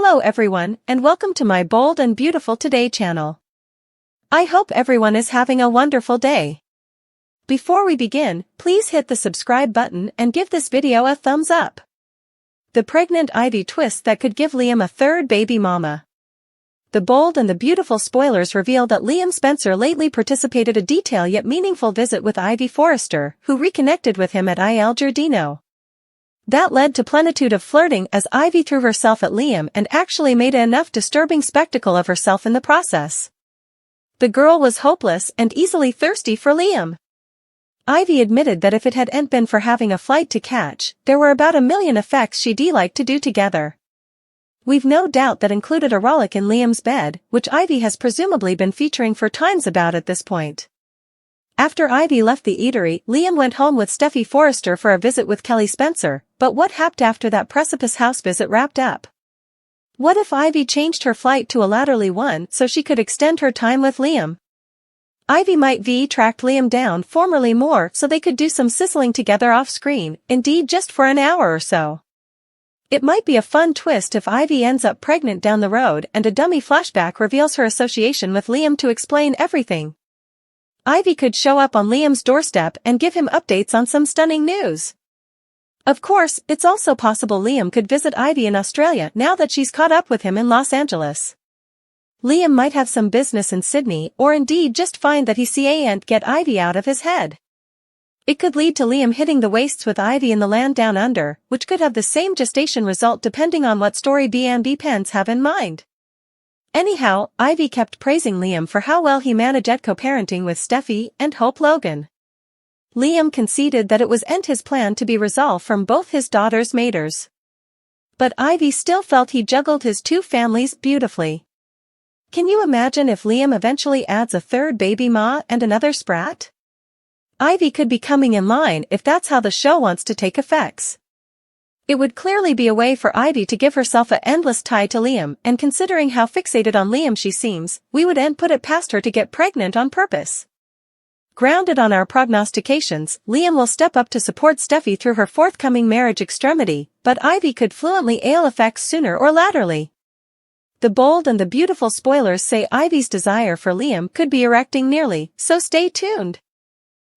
Hello everyone, and welcome to my Bold and Beautiful Today channel. I hope everyone is having a wonderful day. Before we begin, please hit the subscribe button and give this video a thumbs up. The pregnant Ivy twist that could give Liam a third baby mama. The Bold and the Beautiful spoilers reveal that Liam Spencer lately participated a detailed yet meaningful visit with Ivy Forrester, who reconnected with him at Il Giardino. That led to plenitude of flirting as Ivy threw herself at Liam and actually made enough disturbing spectacle of herself in the process. The girl was hopeless and easily thirsty for Liam. Ivy admitted that if it hadn't been for having a flight to catch, there were about 1,000,000 effects she'd like to do together. We've no doubt that included a rollick in Liam's bed, which Ivy has presumably been featuring for times about at this point. After Ivy left the eatery, Liam went home with Steffi Forrester for a visit with Kelly Spencer, but what happened after that precipice house visit wrapped up? What if Ivy changed her flight to a laterally one so she could extend her time with Liam? Ivy might tracked Liam down formerly more so they could do some sizzling together off-screen, indeed just for an hour or so. It might be a fun twist if Ivy ends up pregnant down the road and a dummy flashback reveals her association with Liam to explain everything. Ivy could show up on Liam's doorstep and give him updates on some stunning news. Of course, it's also possible Liam could visit Ivy in Australia now that she's caught up with him in Los Angeles. Liam might have some business in Sydney or indeed just find that he can't get Ivy out of his head. It could lead to Liam hitting the wastes with Ivy in the land down under, which could have the same gestation result depending on what story B&B pens have in mind. Anyhow, Ivy kept praising Liam for how well he managed co-parenting with Steffi and Hope Logan. Liam conceded that it wasn't his plan to be resolved from both his daughters' maters. But Ivy still felt he juggled his two families beautifully. Can you imagine if Liam eventually adds a third baby ma and another sprat? Ivy could be coming in line if that's how the show wants to take effects. It would clearly be a way for Ivy to give herself an endless tie to Liam, and considering how fixated on Liam she seems, we wouldn't put it past her to get pregnant on purpose. Grounded on our prognostications, Liam will step up to support Steffi through her forthcoming marriage extremity, but Ivy could fluently ale effects sooner or laterally. The Bold and the Beautiful spoilers say Ivy's desire for Liam could be erecting nearly, so stay tuned.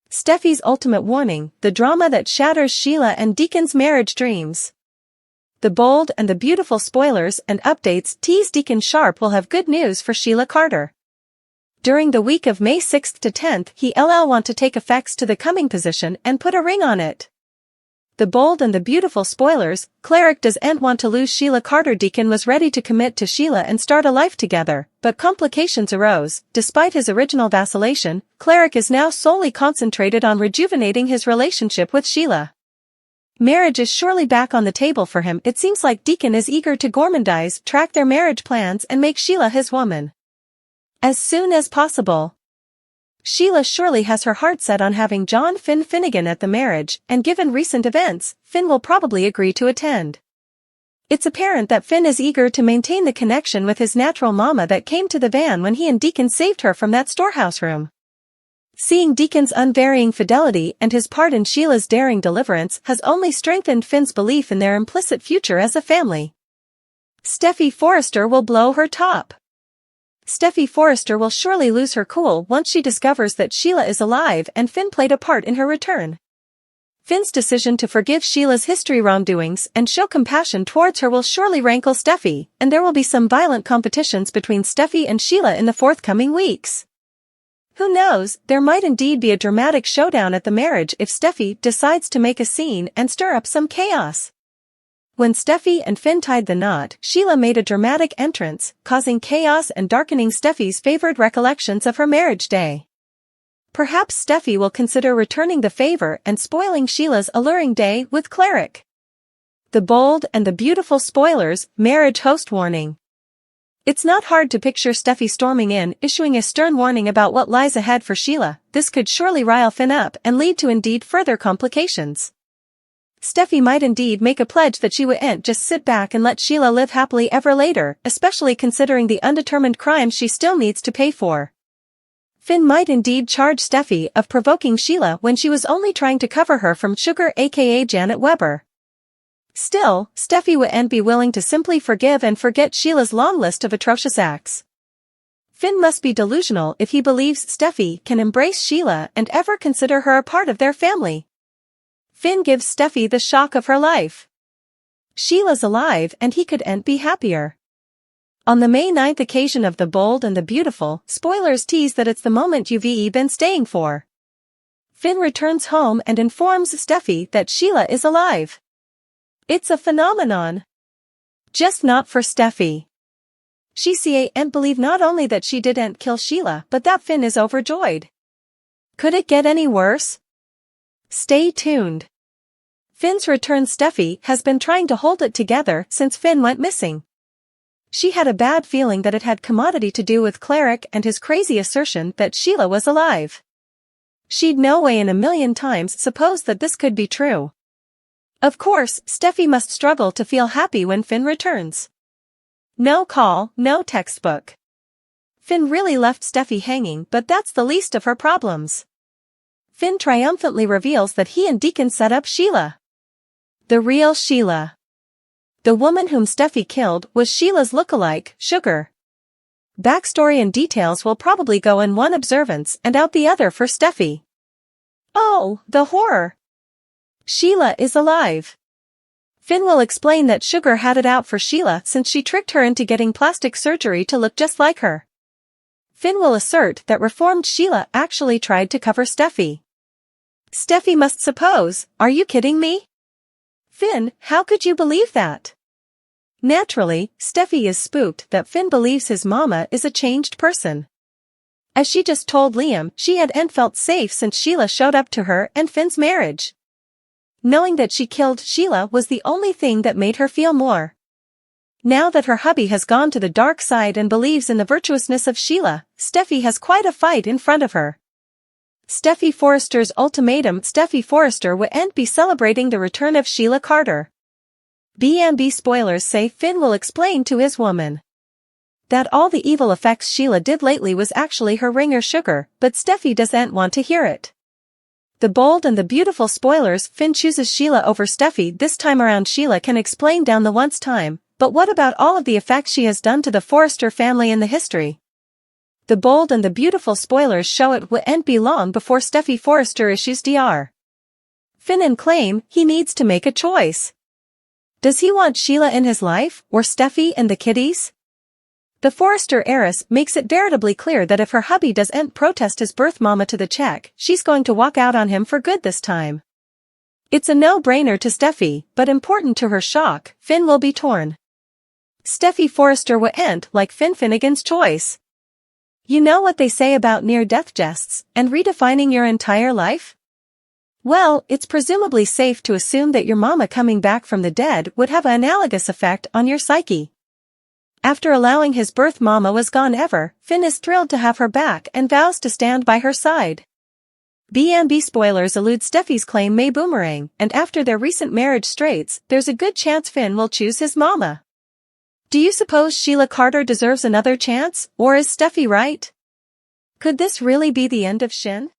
Steffi's ultimate warning, the drama that shatters Sheila and Deacon's marriage dreams. The Bold and the Beautiful spoilers and updates tease Deacon Sharp will have good news for Sheila Carter. During the week of May 6th to 10th he'll want to take effects to the coming position and put a ring on it. The Bold and the Beautiful spoilers, Cleric doesn't want to lose Sheila Carter. Deacon was ready to commit to Sheila and start a life together, but complications arose. Despite his original vacillation, Cleric is now solely concentrated on rejuvenating his relationship with Sheila. Marriage is surely back on the table for him. It seems like Deacon is eager to gormandize, track their marriage plans and make Sheila his woman as soon as possible. Sheila surely has her heart set on having John Finn Finnegan at the marriage, and given recent events, Finn will probably agree to attend. It's apparent that Finn is eager to maintain the connection with his natural mama that came to the van when he and Deacon saved her from that storehouse room. Seeing Deacon's unvarying fidelity and his part in Sheila's daring deliverance has only strengthened Finn's belief in their implicit future as a family. Steffi Forrester will blow her top. Steffi Forrester will surely lose her cool once she discovers that Sheila is alive and Finn played a part in her return. Finn's decision to forgive Sheila's history wrongdoings and show compassion towards her will surely rankle Steffi, and there will be some violent competitions between Steffi and Sheila in the forthcoming weeks. Who knows, there might indeed be a dramatic showdown at the marriage if Steffi decides to make a scene and stir up some chaos. When Steffi and Finn tied the knot, Sheila made a dramatic entrance, causing chaos and darkening Steffi's favored recollections of her marriage day. Perhaps Steffi will consider returning the favor and spoiling Sheila's alluring day with Cleric. The Bold and the Beautiful spoilers, marriage host warning. It's not hard to picture Steffi storming in, issuing a stern warning about what lies ahead for Sheila. This could surely rile Finn up and lead to indeed further complications. Steffi might indeed make a pledge that she wouldn't just sit back and let Sheila live happily ever later, especially considering the undetermined crimes she still needs to pay for. Finn might indeed charge Steffi of provoking Sheila when she was only trying to cover her from Sugar aka Janet Weber. Still, Steffi wouldn't be willing to simply forgive and forget Sheila's long list of atrocious acts. Finn must be delusional if he believes Steffi can embrace Sheila and ever consider her a part of their family. Finn gives Steffi the shock of her life. Sheila's alive and he couldn't be happier. On the May 9th occasion of The Bold and the Beautiful, spoilers tease that it's the moment you've been staying for. Finn returns home and informs Steffi that Sheila is alive. It's a phenomenon. Just not for Steffi. She can't believe not only that she didn't kill Sheila but that Finn is overjoyed. Could it get any worse? Stay tuned. Finn's return. Steffi has been trying to hold it together since Finn went missing. She had a bad feeling that it had commodity to do with Cleric and his crazy assertion that Sheila was alive. She'd no way in a million times supposed that this could be true. Of course, Steffi must struggle to feel happy when Finn returns. No call, no textbook. Finn really left Steffi hanging, but that's the least of her problems. Finn triumphantly reveals that he and Deacon set up Sheila. The real Sheila. The woman whom Steffi killed was Sheila's lookalike, Sugar. Backstory and details will probably go in one observance and out the other for Steffi. Oh, the horror! Sheila is alive. Finn will explain that Sugar had it out for Sheila since she tricked her into getting plastic surgery to look just like her. Finn will assert that reformed Sheila actually tried to cover Steffi. Steffi must suppose, "Are you kidding me? Finn, how could you believe that?" Naturally, Steffi is spooked that Finn believes his mama is a changed person. As she just told Liam, she hadn't felt safe since Sheila showed up to her and Finn's marriage. Knowing that she killed Sheila was the only thing that made her feel more. Now that her hubby has gone to the dark side and believes in the virtuousness of Sheila, Steffi has quite a fight in front of her. Steffi Forrester's ultimatum. Steffi Forrester wouldn't be celebrating the return of Sheila Carter. B&B spoilers say Finn will explain to his woman that all the evil effects Sheila did lately was actually her ringer Sugar, but Steffi doesn't want to hear it. The Bold and the Beautiful spoilers. Finn chooses Sheila over Steffi this time around. Sheila can explain down the once time, but what about all of the effects she has done to the Forrester family in the history? The Bold and the Beautiful spoilers show it wouldn't be long before Steffi Forrester issues Dr. Finn and claim he needs to make a choice. Does he want Sheila in his life, or Steffi and the kiddies? The Forrester heiress makes it veritably clear that if her hubby doesn't protest his birth mama to the check, she's going to walk out on him for good this time. It's a no-brainer to Steffi, but important to her shock, Finn will be torn. Steffi Forrester wouldn't like Finn Finnegan's choice. You know what they say about near-death jests and redefining your entire life? Well, it's presumably safe to assume that your mama coming back from the dead would have an analogous effect on your psyche. After allowing his birth mama was gone ever, Finn is thrilled to have her back and vows to stand by her side. B&B spoilers allude Steffi's claim may boomerang, and after their recent marriage straits, there's a good chance Finn will choose his mama. Do you suppose Sheila Carter deserves another chance, or is Steffi right? Could this really be the end of Shin?